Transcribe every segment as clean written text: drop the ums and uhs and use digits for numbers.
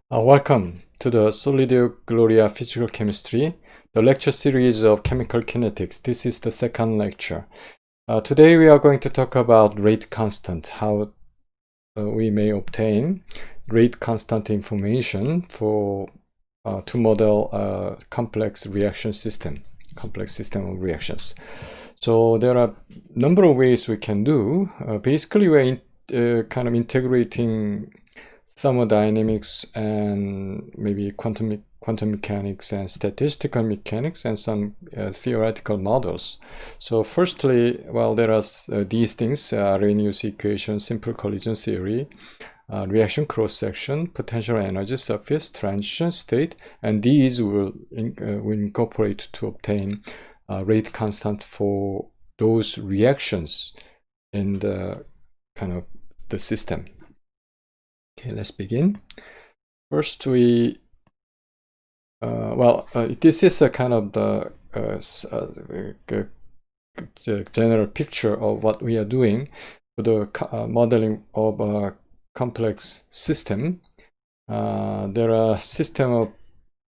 Welcome to the Solidio Gloria Physical Chemistry, the lecture series of chemical kinetics. This is the second lecture. Today we are going to talk about rate constant, how we may obtain rate constant information for to model a complex system of reactions. So there are a number of ways we can do. Basically, we're kind of integrating thermodynamics and maybe quantum mechanics and statistical mechanics and some theoretical models. So firstly, well, there are these things: Arrhenius Equation, simple collision theory, reaction cross-section, potential energy, surface, transition state, and these will incorporate to obtain rate constant for those reactions in the kind of the system. Okay, let's begin. First, we this is a kind of the general picture of what we are doing for the modeling of a complex system. There are a system of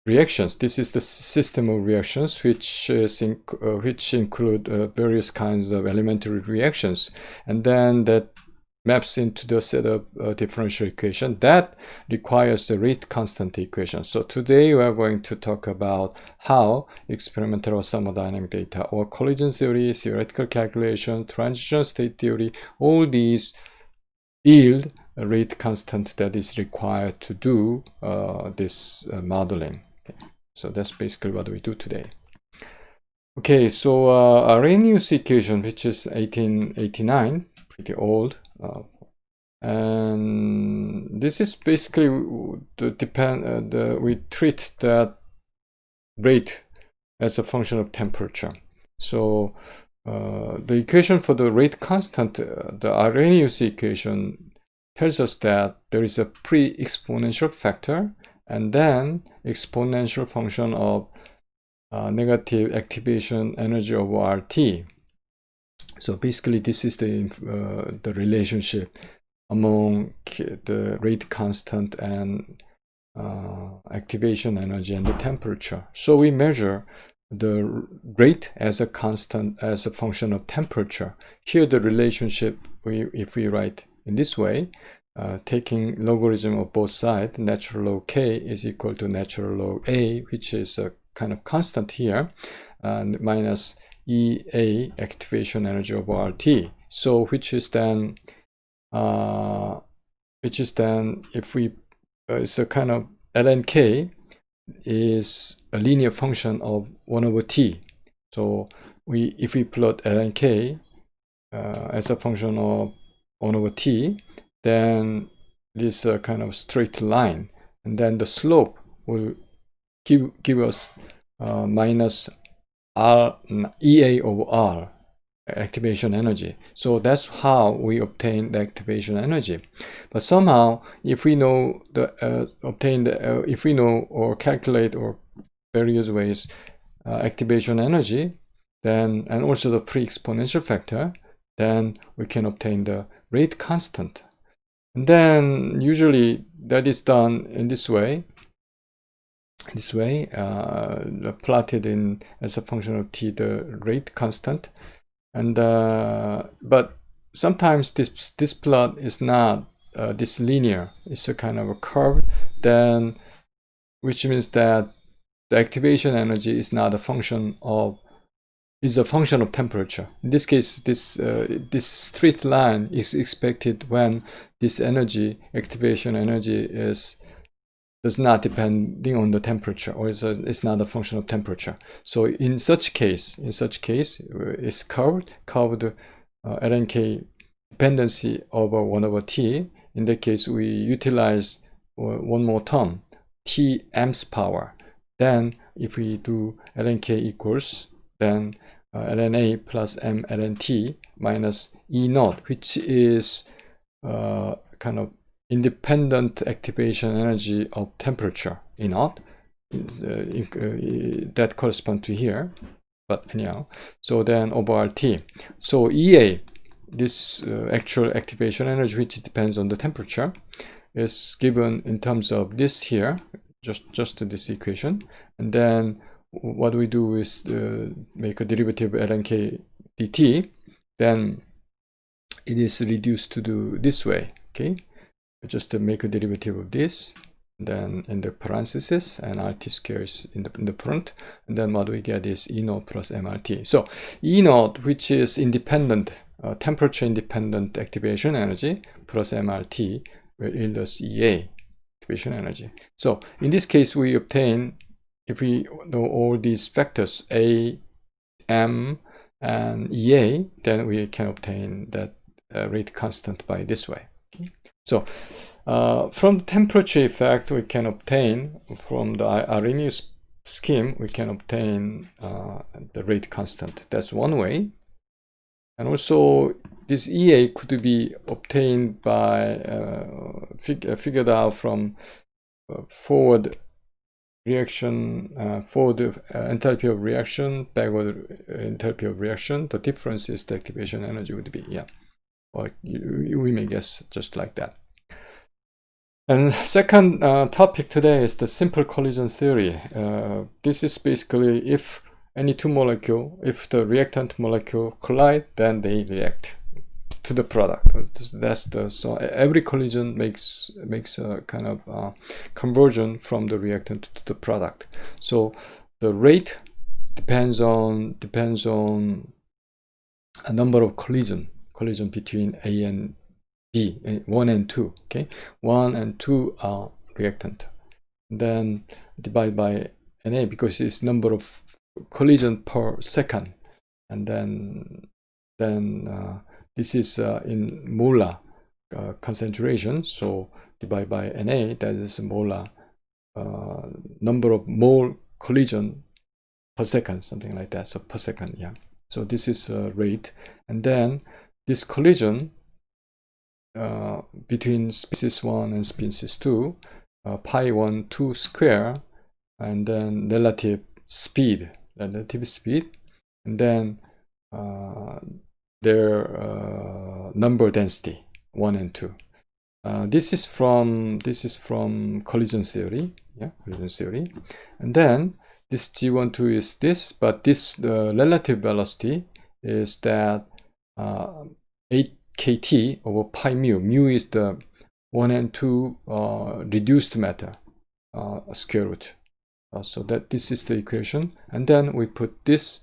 reactions. This is the system of reactions, which include various kinds of elementary reactions, and then that maps into the set of differential equation that requires the rate constant equation. So today we are going to talk about how experimental thermodynamic data or collision theory, theoretical calculation, transition state theory, all these yield a rate constant that is required to do this modeling. Okay. So that's basically what we do today. Okay, so Arrhenius equation, which is 1889, pretty old. And this is basically we treat that rate as a function of temperature. So the equation for the rate constant, the Arrhenius equation, tells us that there is a pre-exponential factor and then exponential function of negative activation energy over RT. So basically, this is the relationship among the rate constant and activation energy and the temperature. So we measure the rate as a constant, as a function of temperature. Here, the relationship, if we write in this way, taking logarithm of both sides, natural log k is equal to natural log a, which is a kind of constant here, and minus EA activation energy over RT. So which is then if we it's a kind of ln k is a linear function of 1 over t. So if we plot ln k as a function of 1 over t, then this kind of straight line, and then the slope will give us minus EA over R, activation energy. So that's how we obtain the activation energy. But somehow, if we know if we know or calculate or various ways activation energy, then and also the pre-exponential factor, then we can obtain the rate constant. And then usually that is done in this way. Plotted in as a function of t, the rate constant, and but sometimes this plot is not this linear. It's a kind of a curve, then which means that the activation energy is not a function of temperature. In this case, this straight line is expected when this activation energy does not depending on the temperature, or it's not a function of temperature. So in such case, it's curved ln k dependency over 1 over t. In that case, we utilize one more term, t m's power. Then if we do ln k equals, then ln a plus m ln t minus E naught, which is kind of independent activation energy of temperature, E naught, that corresponds to here. But anyhow, so then over RT. So EA, this actual activation energy, which depends on the temperature, is given in terms of this here, just this equation, and then what we do is make a derivative of lnk dt, then it is reduced to do this way. Okay, just to make a derivative of this, then in the parenthesis, and RT square is in the front, and then what we get is E naught plus MRT. So E naught, which is independent, temperature independent activation energy, plus MRT will yield us EA, activation energy. So in this case, we obtain, if we know all these vectors A, M, and EA, then we can obtain that rate constant by this way. Okay? So from the temperature effect, we can obtain, from the Arrhenius scheme, we can obtain the rate constant. That's one way. And also, this EA could be obtained by, figured out from forward reaction, forward enthalpy of reaction, backward enthalpy of reaction. The difference is the activation energy would be, yeah. Or we may guess just like that. And second topic today is the simple collision theory. This is basically if any two molecules, if the reactant molecule collide, then they react to the product. That's the, so every collision makes a kind of conversion from the reactant to the product. So the rate depends on a number of collision between A and B, 1 and 2. Okay, 1 and 2 are reactant. Then divide by Na, because it's number of collision per second, and then this is in molar concentration. So divide by Na, that is molar number of mole collision per second, something like that. So per second, yeah. So this is rate, and then this collision between species 1 and species 2, pi 1, 2 square, and then relative speed, and then their number density, 1 and 2. This is from collision theory, yeah, collision theory. And then this G12 is this, but this relative velocity is that 8 kt over pi mu. Mu is the 1 and 2 reduced matter square root. So that this is the equation, and then we put this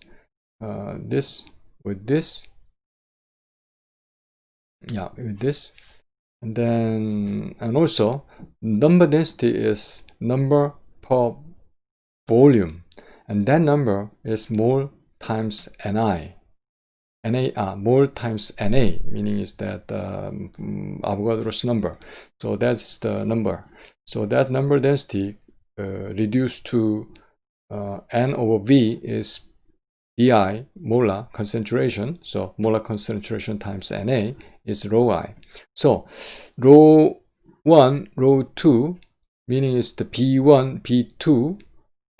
this with this, yeah, with this, and then also number density is number per volume, and that number is mole times Ni. Mole times Na, meaning is that Avogadro's number. So that's the number. So that number density reduced to N over V is Bi, molar concentration. So molar concentration times Na is rho I. So rho 1, rho 2, meaning is the P1, P2,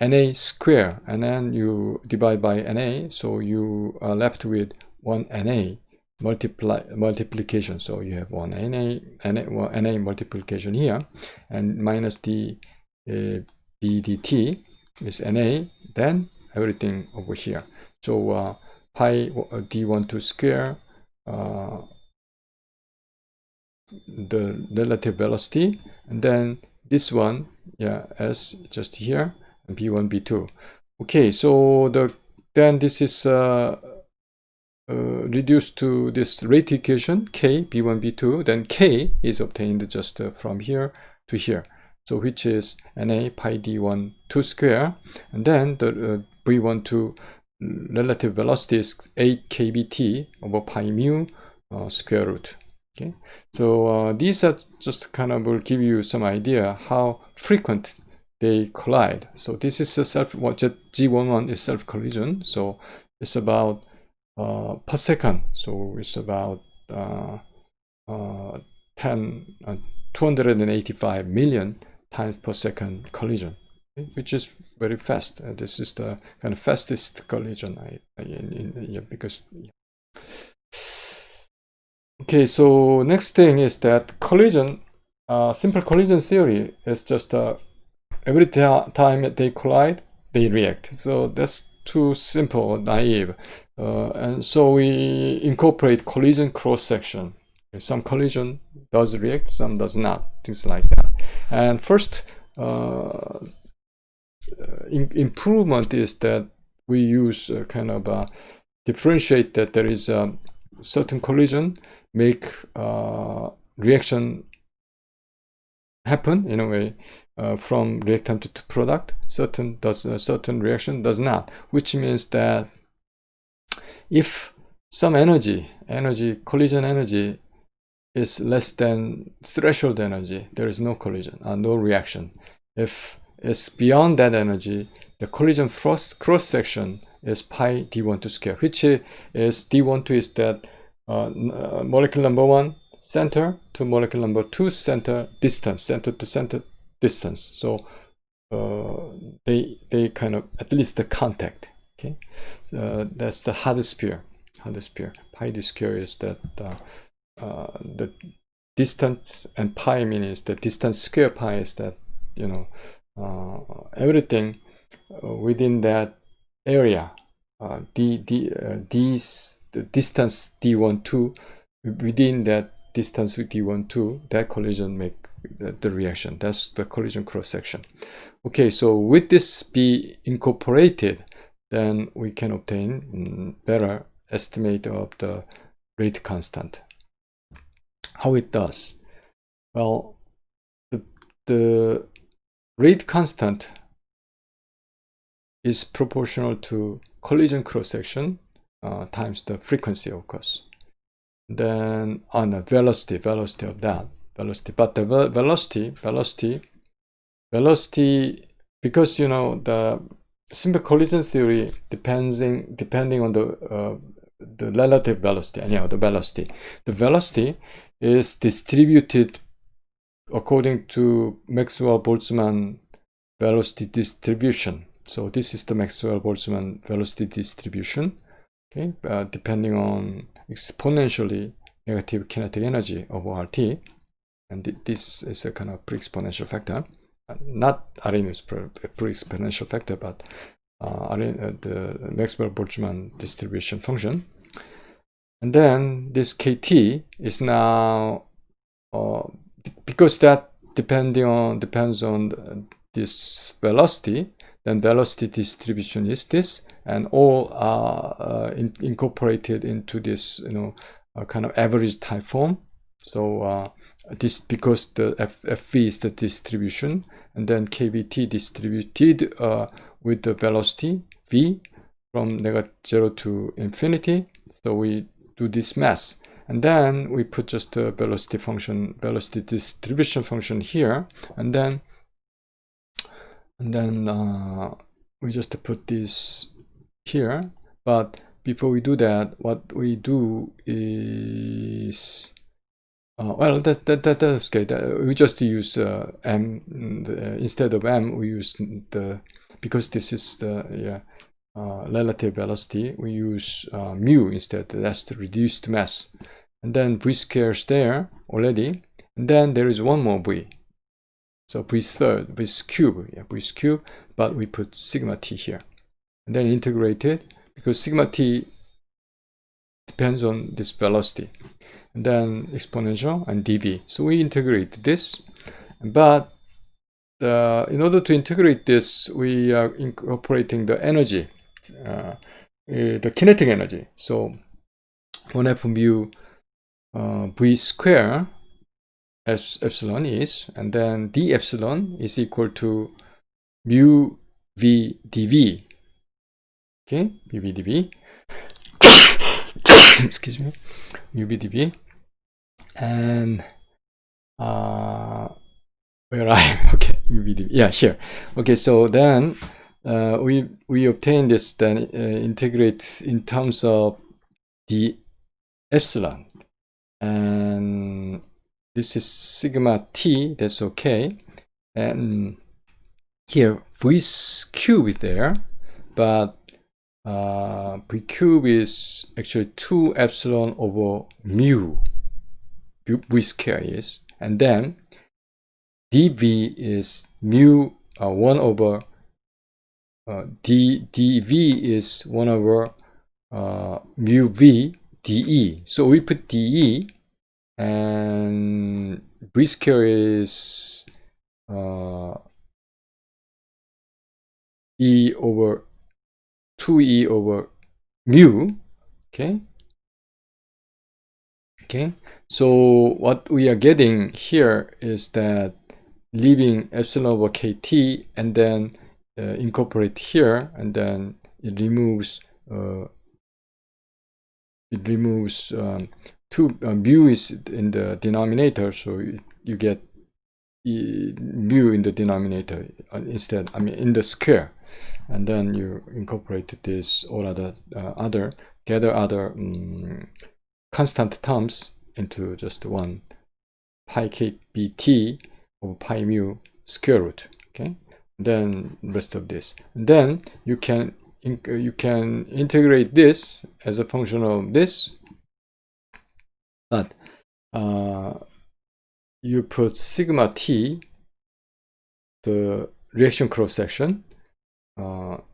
Na square, and then you divide by Na, so you are left with 1 Na multiplication. So you have 1 Na multiplication here, and minus the BDT is Na, then everything over here. So pi D12 square, the relative velocity, and then this one, yeah, S just here, and B1, B2. Okay, so then this is reduced to this rate equation, K, B1, B2, then K is obtained just from here to here. So which is Na pi D1, 2 square, and then the V12 relative velocity is 8 kBt over pi mu square root. Okay, so these are just kind of will give you some idea how frequent they collide. So this is a G11 is self collision, so it's about per second. So it's about 285 million times per second collision, okay, which is very fast. This is the kind of fastest collision because. Okay, so next thing is that collision simple collision theory is just every time they collide, they react. So that's too simple, naive. And so we incorporate collision cross-section. Some collision does react, some does not, things like that. And first improvement is that we use kind of differentiate that there is a certain collision make reaction happen in a way from reactant to product. Certain reaction does not, which means that if some collision energy is less than threshold energy, there is no collision, no reaction. If it's beyond that energy, the collision cross-section is pi d12 square, which is d12 is that molecule number 1 center to molecule number 2 center distance, center to center distance. So they kind of, at least the contact. Okay, that's the hard sphere. Pi d square is that the distance, and pi means the distance square pi is that, you know, everything within that area, the distance d12 within that distance with d12, that collision make the reaction. That's the collision cross section. Okay, so with this be incorporated, then we can obtain better estimate of the rate constant. How it does? Well, the rate constant is proportional to collision cross section times the frequency, of course. Then on the velocity of that but the velocity, because, you know, the simple collision theory depending on the relative velocity, anyhow, the velocity is distributed according to Maxwell-Boltzmann velocity distribution. So this is the Maxwell-Boltzmann velocity distribution, okay, depending on exponentially negative kinetic energy of RT, and this is a kind of pre-exponential factor, not Arrhenius pre-exponential factor, but the Maxwell-Boltzmann distribution function. And then this KT is now because that depends on this velocity, then velocity distribution is this, and all are incorporated into this, you know, kind of average type form. So this, because the FV is the distribution, and then KVT distributed with the velocity V from -0 to infinity. So we do this math, and then we put just the velocity distribution function here, and then we just put this here. But before we do that, what we do is well, that's okay. We just use m instead of m. We use because this is the relative velocity, we use mu instead. That's the reduced mass, and then v squares there already, and then there is one more v. So v cube, but we put sigma t here, and then integrated, because sigma t depends on this velocity, and then exponential and dv. So we integrate this, but in order to integrate this, we are incorporating the energy, the kinetic energy. So 1/2 mu v square as epsilon is, and then d epsilon is equal to mu v dv. Okay, mu v dv. Excuse me, mu v dv. And where I okay, mu v dv. Yeah, here. Okay, so then we obtain this, then integrate in terms of the epsilon, and this is sigma t. That's okay. And here v cube is there, but v cube is actually 2 epsilon over mu v square is, and then dv is mu 1 over dv is 1 over mu v dE. So we put dE, and v square is E over 2E over mu. Okay, so what we are getting here is that leaving epsilon over kt and then incorporate here, and then it removes mu is in the denominator, so you get mu in the denominator instead, I mean in the square, and then you incorporate this or other constant terms into just one pi kbt over pi mu square root. Okay, then rest of this, and then you can integrate this as a function of this, but you put sigma t, the reaction cross section,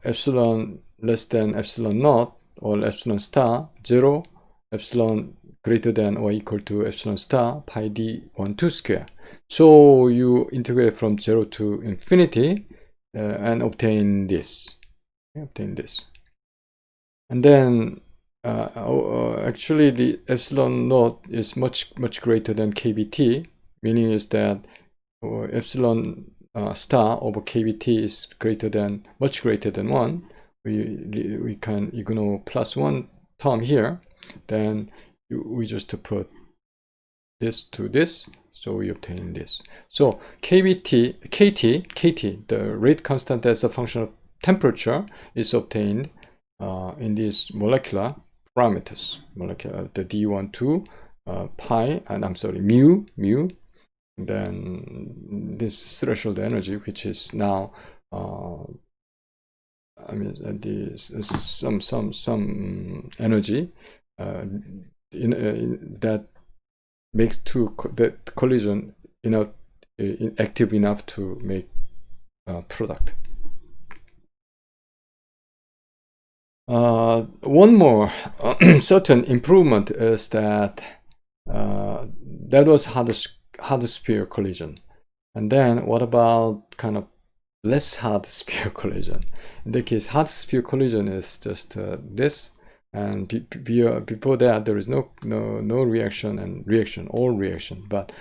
epsilon less than epsilon naught or epsilon star 0, epsilon greater than or equal to epsilon star pi d12 square. So you integrate from 0 to infinity and obtain this. And then actually the epsilon naught is much greater than kbt, meaning is that epsilon star over kbt is much greater than 1. We can ignore plus 1 term here, then we just put this to this, so we obtain this. So kt, the rate constant as a function of temperature, is obtained in these molecular parameters, the d12 pi, and I'm sorry, mu, then this threshold energy, which is now I mean some energy that makes that collision active enough to make product. One more certain improvement is that that was hard sphere collision, and then what about kind of less hard sphere collision? In that case, hard sphere collision is just this, and before that there is no reaction and reaction, but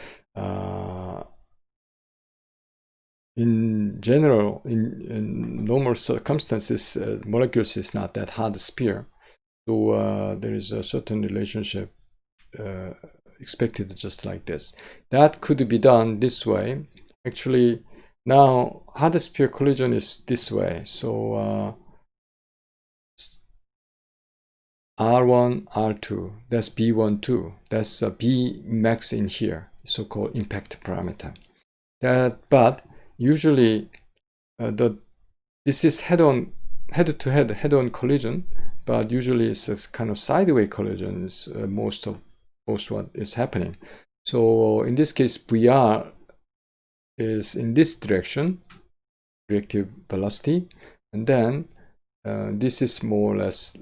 in general, in normal circumstances, molecules is not that hard sphere, so there is a certain relationship expected just like this. That could be done this way. Actually, now hard sphere collision is this way. So R1, R2, that's B12, that's B max in here, so-called impact parameter. But usually this is head-to-head collision, but usually it's a kind of sideways collision is most what is happening. So in this case, VR is in this direction, reactive velocity, and then this is more or less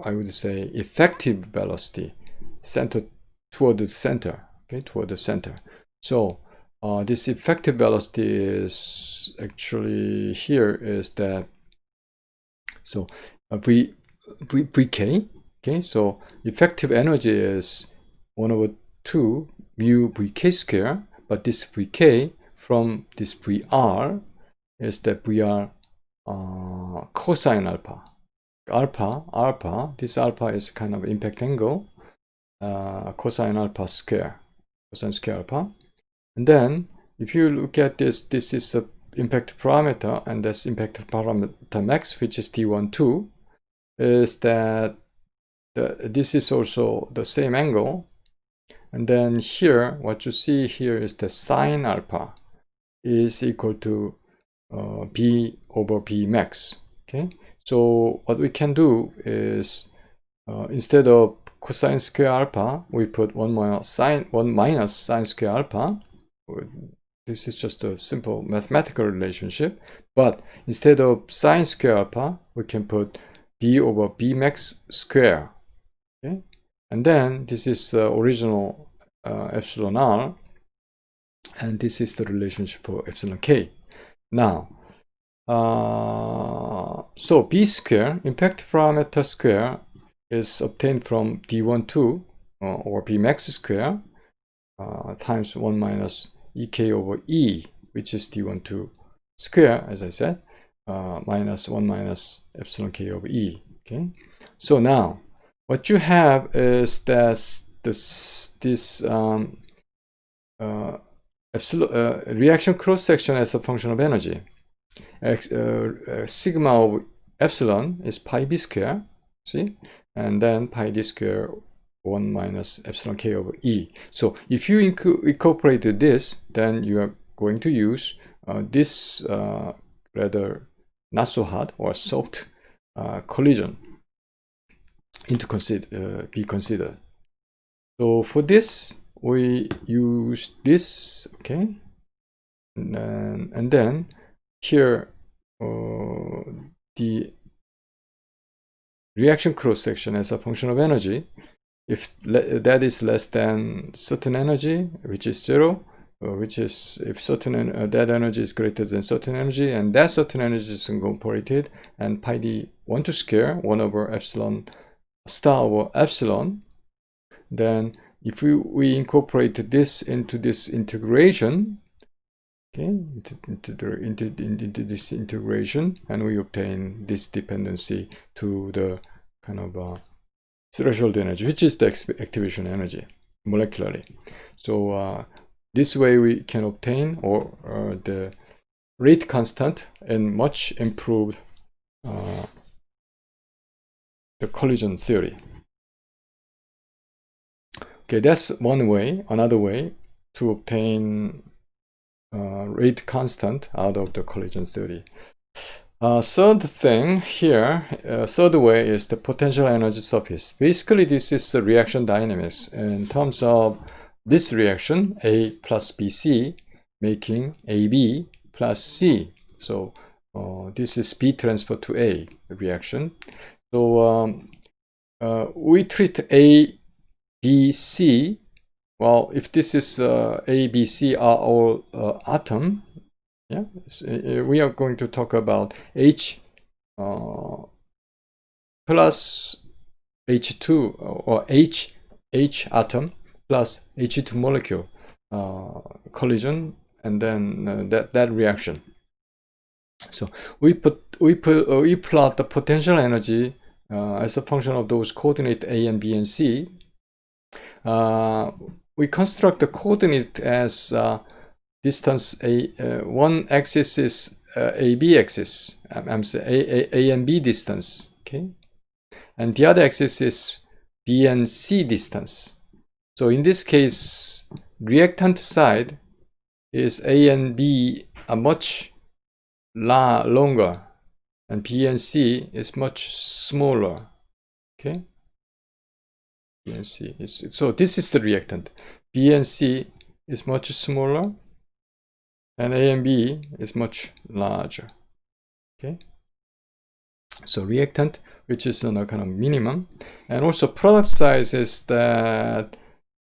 I would say effective velocity, toward the center. So this effective velocity is actually here is that, so Vk. Okay, so effective energy is 1 over 2 mu Vk square, but this Vk from this Vr is that Vr cosine alpha. This alpha is kind of impact angle, cosine square alpha. And then if you look at this is the impact parameter, and this impact parameter max, which is d12, is that this is also the same angle. And then here, what you see here is the sine alpha is equal to B over B max. Okay, so what we can do is instead of cosine square alpha, we put 1 minus sine square alpha. this is just a simple mathematical relationship, but instead of sine square alpha, we can put b over b max square. Okay, and then this is original epsilon r, and this is the relationship for epsilon k. Now, so b square, impact parameter square, is obtained from d12 or b max square times 1 minus ek over e, which is d12 square, as I said, minus 1 minus epsilon k over e. Okay, so now what you have is that this reaction cross section as a function of energy. Sigma of epsilon is pi b square, see, and then pi d square 1 minus epsilon k over e. So if you incorporate this, then you are going to use this rather not so hard or soft collision into be considered. So for this, we use this, okay, and then here the reaction cross section as a function of energy. If that is less than certain energy, which is 0, which is if certain that energy is greater than certain energy, and that certain energy is incorporated, and pi d 1 to square 1 over epsilon star over epsilon, then if we incorporate this into this integration, okay, into this integration, and we obtain this dependency to the kind of threshold energy, which is the activation energy molecularly. So this way we can obtain the rate constant and much improved the collision theory. Okay, that's one way. Another way to obtain rate constant out of the collision theory. Third thing here, third way is the potential energy surface. Basically, this is reaction dynamics in terms of this reaction, A plus BC, making AB plus C. So this is B transfer to A reaction. So we treat A, B, C. Well, if this is A, B, C are all atom, yeah, we are going to talk about H plus H2 or H atom plus H2 molecule collision, and then that reaction. So we plot the potential energy as a function of those coordinate A and B and C. We construct the coordinate as distance one axis is AB axis. I'm saying A and B distance, okay, and the other axis is B and C distance. So in this case, reactant side is A and B are much longer, and B and C is much smaller. Okay, B and C is, so this is the reactant. B and C is much smaller, and A and B is much larger. Okay, so reactant, which is on a kind of minimum, and also product size is that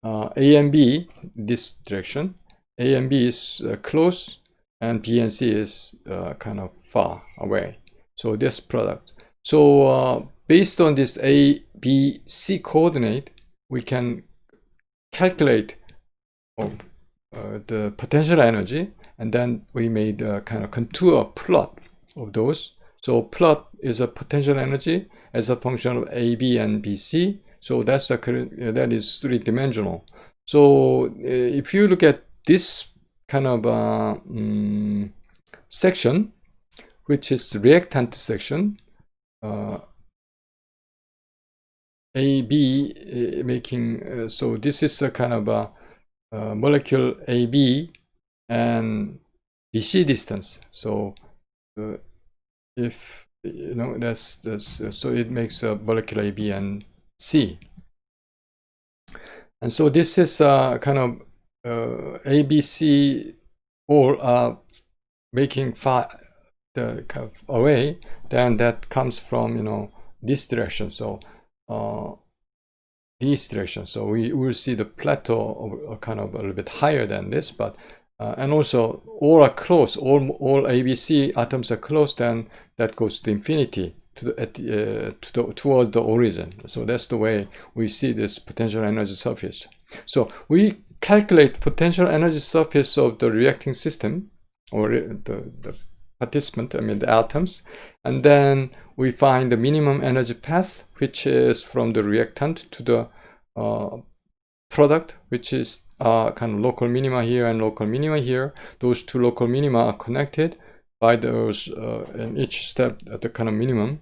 A and B, this direction, A and B is close, and B and C is kind of far away. So this product. So based on this A, B, C coordinate, we can calculate the potential energy, and then we made a kind of contour plot of those. So plot is a potential energy as a function of A, B, and B, C. So that's that is three-dimensional. So if you look at this kind of section, which is reactant section, A, B making, so this is a kind of a molecule AB and BC distance. So if you know that's so it makes a molecule AB and C. And so this is kind of ABC or making far the kind of away, then that comes from, you know, this direction. So this direction. So we will see the plateau of kind of a little bit higher than this, but and also all are close. All ABC atoms are close. Then that goes to infinity towards the origin. So that's the way we see this potential energy surface. So we calculate potential energy surface of the reacting system, or the participant, I mean the atoms, and then we find the minimum energy path, which is from the reactant to the product, which is kind of local minima here and local minima here. Those two local minima are connected by those in each step at the kind of minimum.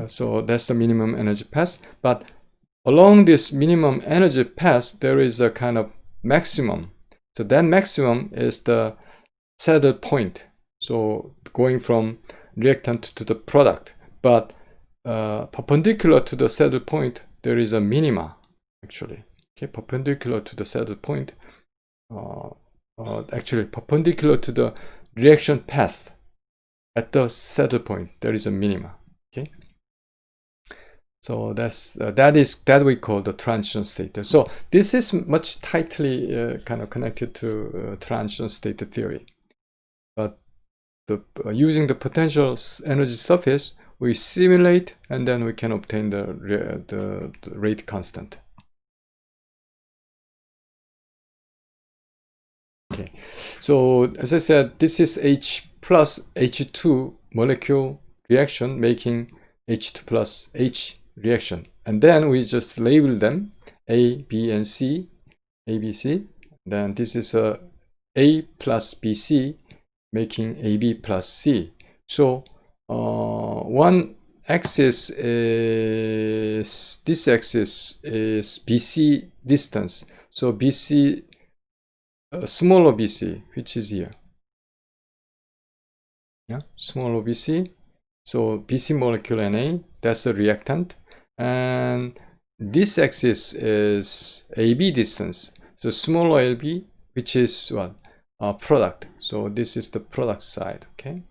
So that's the minimum energy path. But along this minimum energy path, there is a kind of maximum. So that maximum is the saddle point. So going from reactant to the product, but perpendicular to the saddle point, there is a minima actually. Okay, perpendicular to the saddle point, actually perpendicular to the reaction path at the saddle point, there is a minima. Okay, so that's that we call the transition state. So this is much tightly kind of connected to transition state theory. But using the potential energy surface, we simulate, and then we can obtain the rate constant. Okay, so as I said, this is H plus H2 molecule reaction making H2 plus H reaction, and then we just label them A, B, and C, A, B, C. Then this is A plus BC making AB plus C. So one axis is, this axis is BC distance. So BC, smaller BC, which is here. Yeah, smaller BC. So BC molecule Na, that's a reactant. And this axis is AB distance. So smaller LB, which is what? Product. So this is the product side. Okay,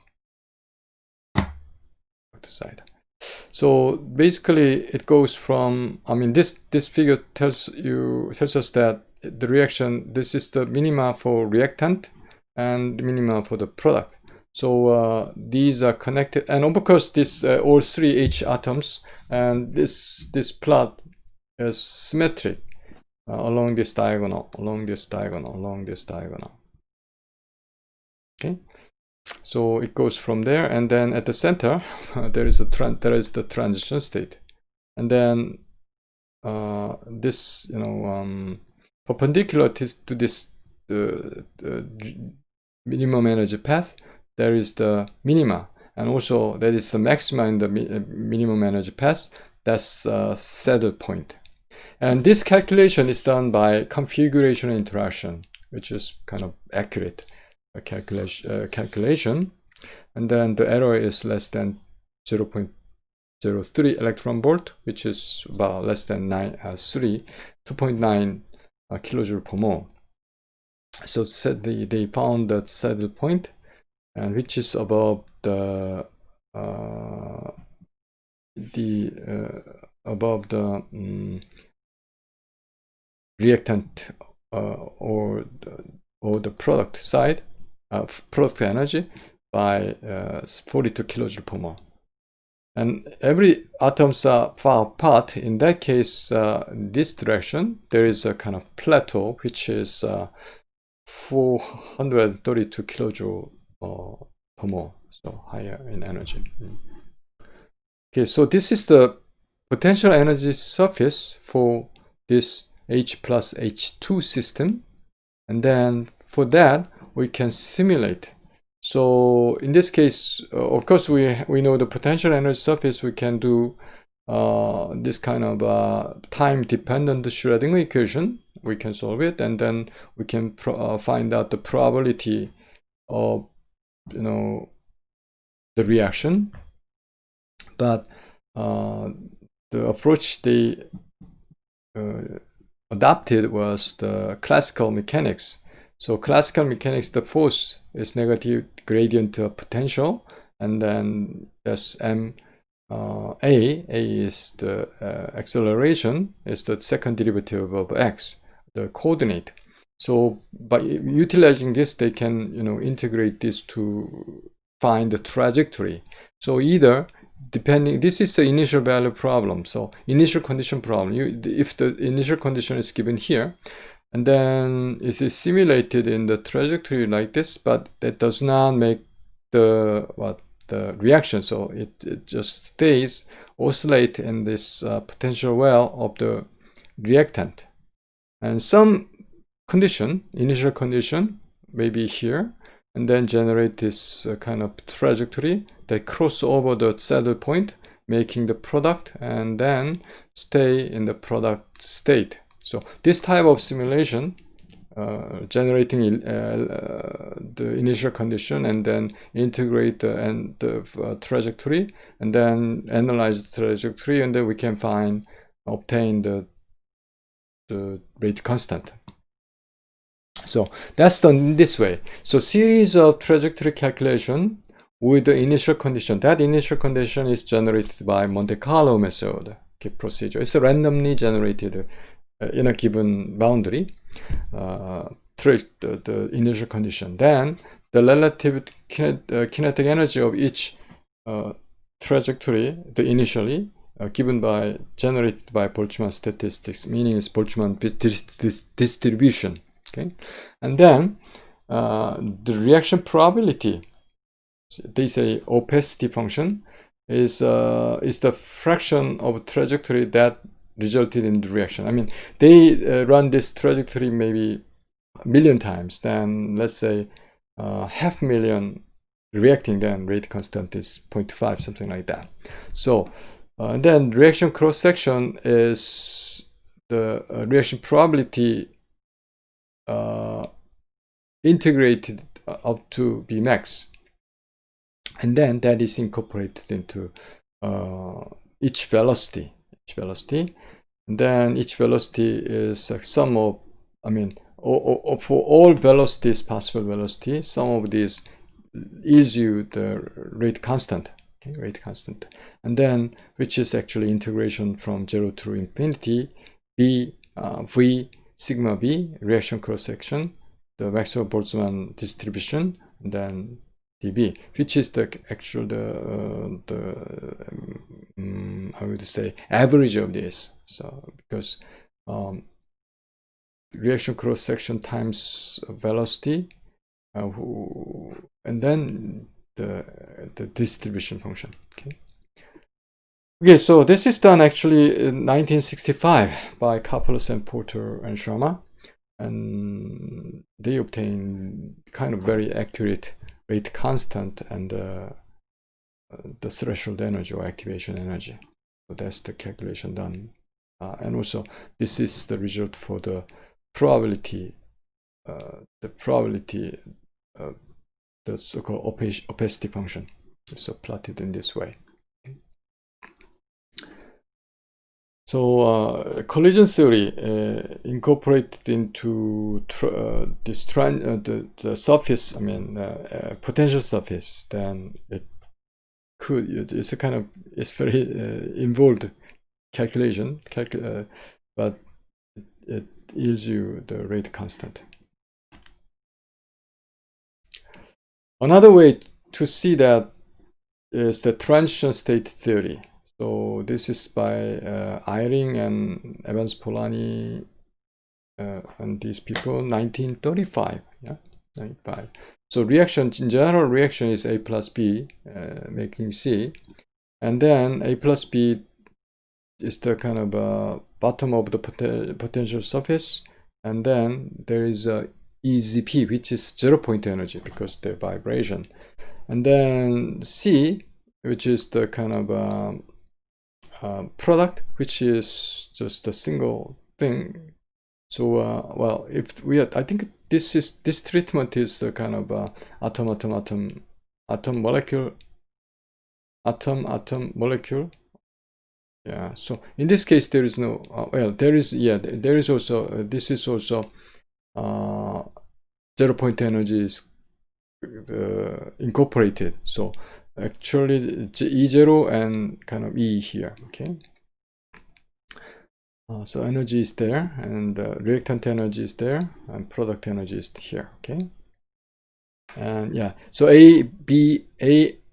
product side. So basically it goes from, I mean, this figure tells us that the reaction, this is the minima for reactant and the minima for the product. So these are connected, and of course this all three H atoms, and this plot is symmetric along this diagonal, along this diagonal, along this diagonal. Okay, so it goes from there, and then at the center there is the transition state, and then this, you know, perpendicular to this minimum energy path, there is the minima, and also that is the maxima in the minimum energy path. That's saddle point, and this calculation is done by configuration interaction, which is kind of accurate calculation, and then the error is less than 0.03 electron volt, which is about less than 2.9 kilojoule per mole. So they found that saddle point, and which is above the reactant or the product side, product energy by 42 kilojoule per mole. And every atoms are far apart. In that case, this direction, there is a kind of plateau, which is 432 kilojoule per mole, so higher in energy. Okay, so this is the potential energy surface for this H plus H2 system, and then for that we can simulate. So in this case, of course, we know the potential energy surface. We can do this kind of time-dependent Schrödinger equation. We can solve it, and then we can find out the probability of, you know, the reaction. But the approach they adopted was the classical mechanics. So classical mechanics, the force is negative gradient of potential, and then that's m a is the acceleration, is the second derivative of x, the coordinate. So by utilizing this, they can, you know, integrate this to find the trajectory. So either depending, this is the initial value problem, so initial condition problem. If the initial condition is given here, and then it is simulated in the trajectory like this, but that does not make the reaction, so it just stays oscillate in this potential well of the reactant, and some condition, initial condition, maybe here, and then generate this kind of trajectory that cross over the saddle point, making the product, and then stay in the product state. So this type of simulation, generating the initial condition and then integrate the trajectory, and then analyze the trajectory, and then we can obtain the rate constant. So that's done this way. So series of trajectory calculation with the initial condition. That initial condition is generated by Monte Carlo method procedure. It's randomly generated in a given boundary, the initial condition. Then the relative kinetic energy of each trajectory, the initially generated by Boltzmann statistics, meaning it's Boltzmann distribution. Okay, and then the reaction probability, they say opacity function, is the fraction of trajectory that resulted in the reaction. I mean, they run this trajectory maybe 1,000,000 times, then let's say 500,000 reacting, then rate constant is 0.5, something like that. So and then reaction cross section is the reaction probability integrated up to Bmax, and then that is incorporated into each velocity, and then each velocity is a sum of, I mean, for all velocities, possible velocity, sum of these yields you the rate constant, okay, rate constant, and then which is actually integration from 0 to infinity, v sigma b reaction cross section, the Maxwell-Boltzmann distribution, and then dB, which is the actual I would say average of this. So because reaction cross section times velocity, and then the distribution function. Okay, so this is done actually in 1965 by Kapelos and Porter and Sharma, and they obtain kind of very accurate rate constant and the threshold energy or activation energy. So that's the calculation done, and also this is the result for the probability, the so-called opacity function. So plotted in this way. So collision theory incorporated into this the surface, I mean potential surface, then it's a kind of, it's very involved calculation, but it yields you the rate constant. Another way to see that is the transition state theory. So this is by Eyring and Evans Polanyi and these people, 1935. Yeah, 95. So reaction, in general, reaction is A plus B, making C, and then A plus B is the kind of bottom of the potential surface, and then there is a EZP, which is 0-point energy because the vibration, and then C, which is the kind of product, which is just a single thing. So well, if we I think this treatment is a kind of atom molecule. Yeah, so in this case there is no well, there is, yeah, there is also this is also zero point energy is incorporated. So actually it's E0 and kind of E here. Okay. So energy is there, and reactant energy is there, and product energy is here. Okay. And yeah, so A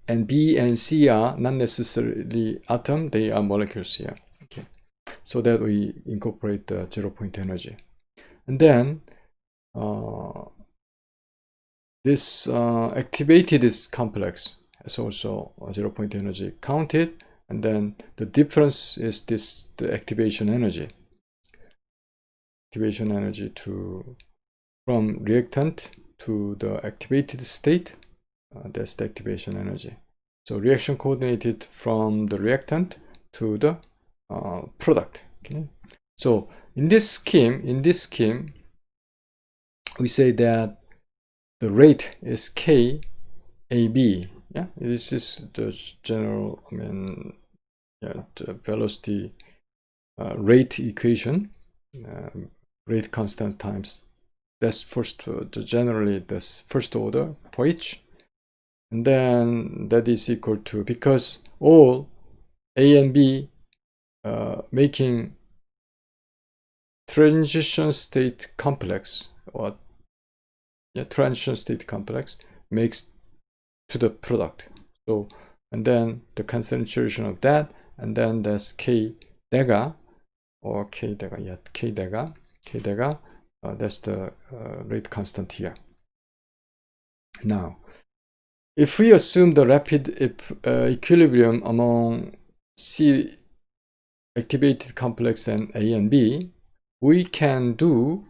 and B and C are not necessarily atom; they are molecules here. Okay. So that we incorporate the 0 point energy, and then this activated this complex has also a 0 point energy counted, and then the difference is the activation energy. Activation energy from reactant to the activated state. That's the activation energy. So reaction coordinated from the reactant to the product. Okay. So in this scheme, we say that the rate is K AB. Yeah, this is the general, the velocity rate equation. Rate constant times that's generally this first order for each, and then that is equal to, because all A and B making transition state complex, or transition state complex makes to the product. So, and then the concentration of that, and then that's K dega, or K dega, yeah, K dega, that's the rate constant here. Now, if we assume the rapid equilibrium among C activated complex and A and B, we can do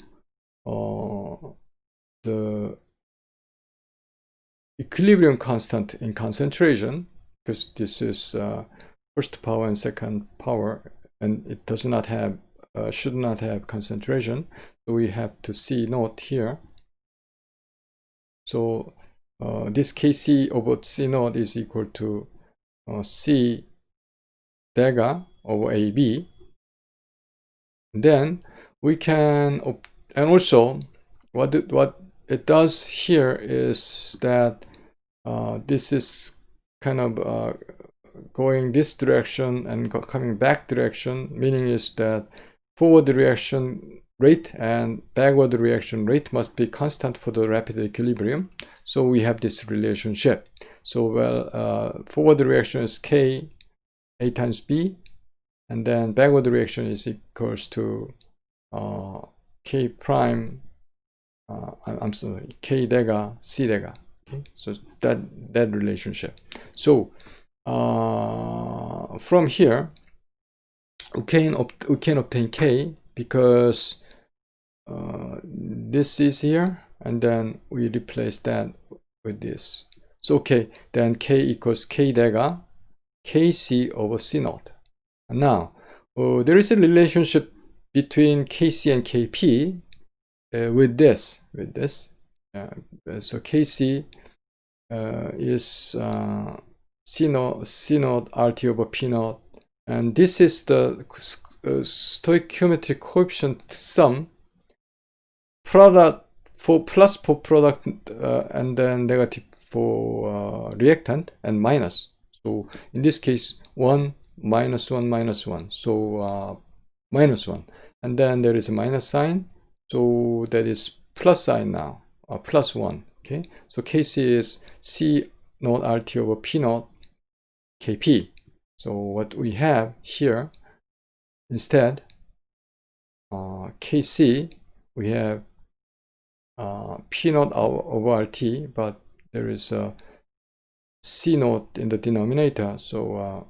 the equilibrium constant in concentration, because this is first power and second power, and it does not have should not have concentration, so we have to C naught here. So this Kc over C naught is equal to C dega over AB. Then we can, and also what it does here is that this is kind of going this direction and coming back direction, meaning is that forward reaction rate and backward reaction rate must be constant for the rapid equilibrium. So we have this relationship. So forward reaction is K A times B, and then backward reaction is equals to K prime, I'm sorry, K dega C dega. Okay? So that relationship. So from here we can obtain K, because this is here, and then we replace that with this. So okay, then K equals K dega Kc over C naught. And now there is a relationship between Kc and Kp with this. So Kc is C naught RT over P naught, and this is the stoichiometric coefficient sum, product for plus for product, and then negative for reactant, and minus. So in this case 1 minus 1 minus 1, so minus 1, and then there is a minus sign, so that is plus sign now, plus 1. Okay, so Kc is C naught RT over P naught Kp. So what we have here instead, Kc, we have P naught over RT, but there is a C naught in the denominator, so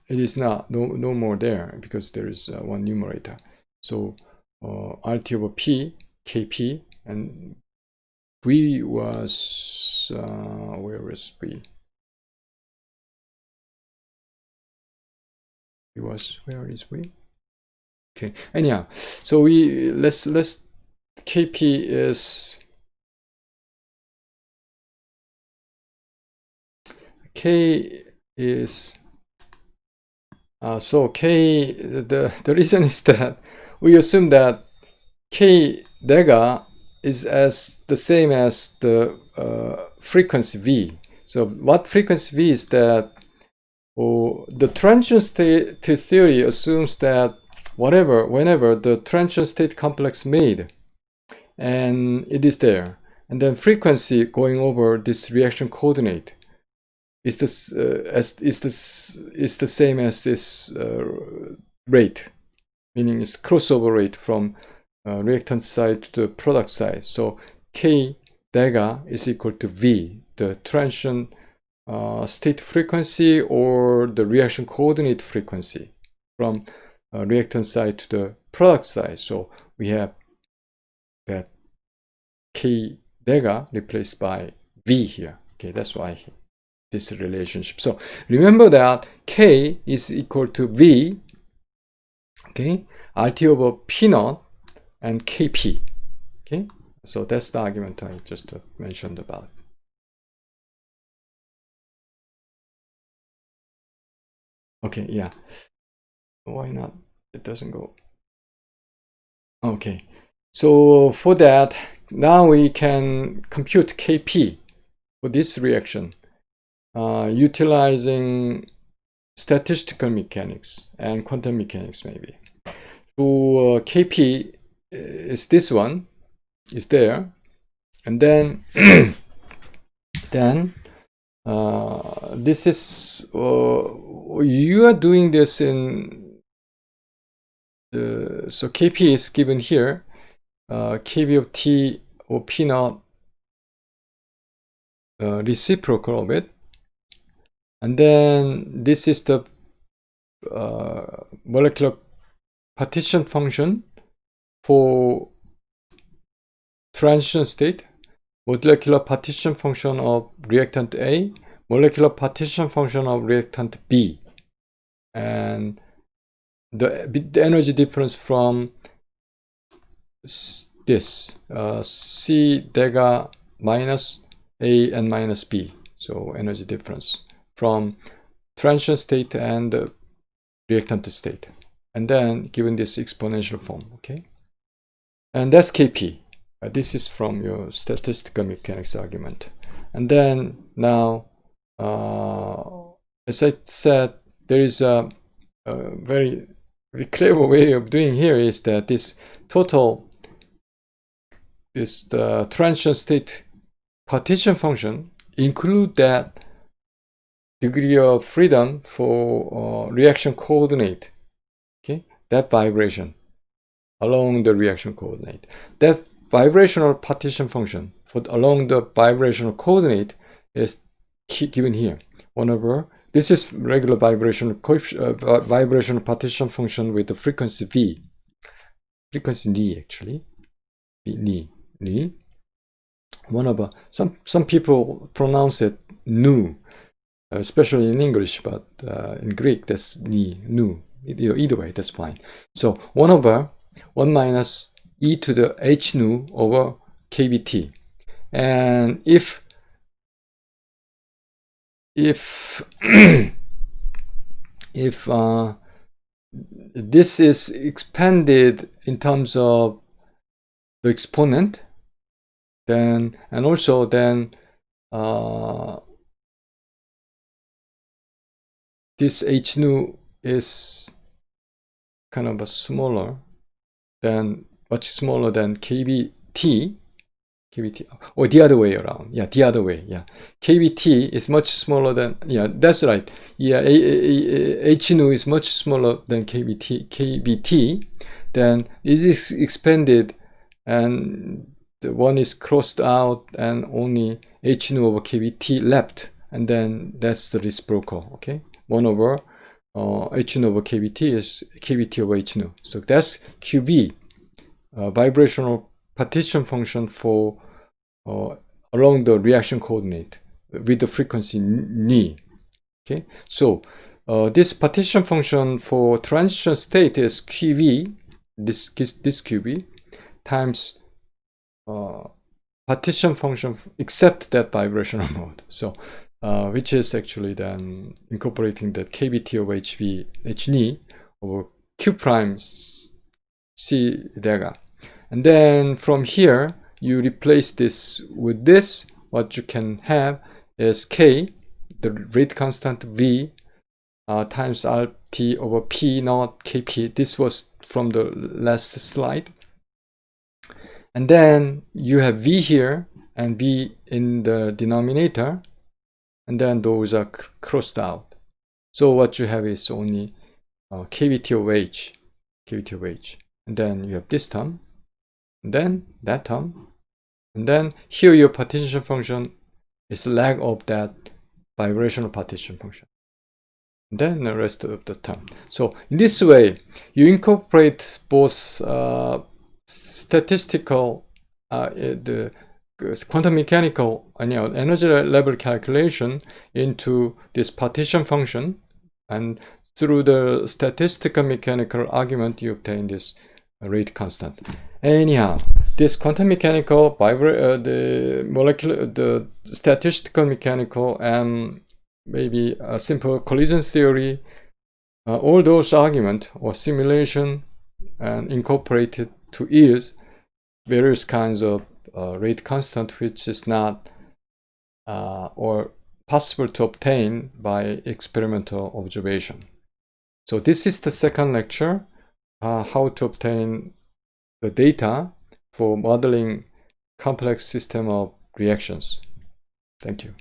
it is not no more there, because there is one numerator. So RT over P Kp, and V was where is V? Where is V? Okay, anyhow, so we let's Kp is K is so K, the reason is that we assume that K dega is as the same as the frequency V. So what frequency V is that the transition state theory assumes that whenever the transition state complex made and it is there, and then frequency going over this reaction coordinate is the same as this rate, meaning it's crossover rate from reactant side to the product side. So K dega is equal to V, the transition state frequency or the reaction coordinate frequency from reactant side to the product side. So we have that K dega replaced by V here. Okay, that's why this relationship. So remember that K is equal to V, okay, RT over P naught and Kp. Okay, so that's the argument I just mentioned about. Okay, yeah. Why not? It doesn't go. Okay, so for that, now we can compute Kp for this reaction utilizing statistical mechanics and quantum mechanics maybe. So Kp is this one, is there, and then this is you are doing this in so Kp is given here, Kb of T or P naught reciprocal of it, and then this is the molecular partition function for transition state, molecular partition function of reactant A, molecular partition function of reactant B, and the energy difference from this C dega minus A and minus B. So energy difference from transition state and reactant state, and then given this exponential form. Okay, and that's Kp. This is from your statistical mechanics argument. And then now, as I said, there is a very clever way of doing here is that this total, the transition state partition function include that degree of freedom for reaction coordinate, okay, that vibration along the reaction coordinate. That vibrational partition function for along the vibrational coordinate is given here. 1 over, this is regular vibrational partition function with the frequency V, frequency Ni actually, Ni. 1 over, some people pronounce it Nu, especially in English, but in Greek that's Ni, Nu. Either way, that's fine. So 1 over 1 minus e to the h nu over kBt. And if this is expanded in terms of the exponent, then, and also then this h nu is kind of a smaller than, much smaller than kBt, or the other way around. Yeah, the other way. Yeah, kBt is much smaller than, yeah, that's right. Yeah, h nu is much smaller than kBt. Then it is expanded, and the one is crossed out, and only h nu over kBt left, and then that's the reciprocal. Okay, 1 over h nu over kBt is kBt over h nu. So that's qv. Vibrational partition function for along the reaction coordinate with the frequency Ni. Okay, so this partition function for transition state is QV, this QV, times partition function except that vibrational mode. So which is actually then incorporating the kBt over hv, h Ni over q prime c dega. And then from here, you replace this with this. What you can have is K, the rate constant V, times RT over P naught Kp. This was from the last slide. And then you have V here and V in the denominator. And then those are crossed out. So what you have is only kVT of H, kVT of H. And then you have this term, and then that term. And then here your partition function is lag of that vibrational partition function. And then the rest of the term. So in this way, you incorporate both statistical, the quantum mechanical energy level calculation into this partition function, and through the statistical mechanical argument you obtain this rate constant. Anyhow, this quantum mechanical, the molecular, the statistical mechanical, and maybe a simple collision theory, all those arguments or simulation and incorporated to yield various kinds of rate constant, which is not or possible to obtain by experimental observation. So this is the second lecture, how to obtain the data for modeling complex system of reactions. Thank you.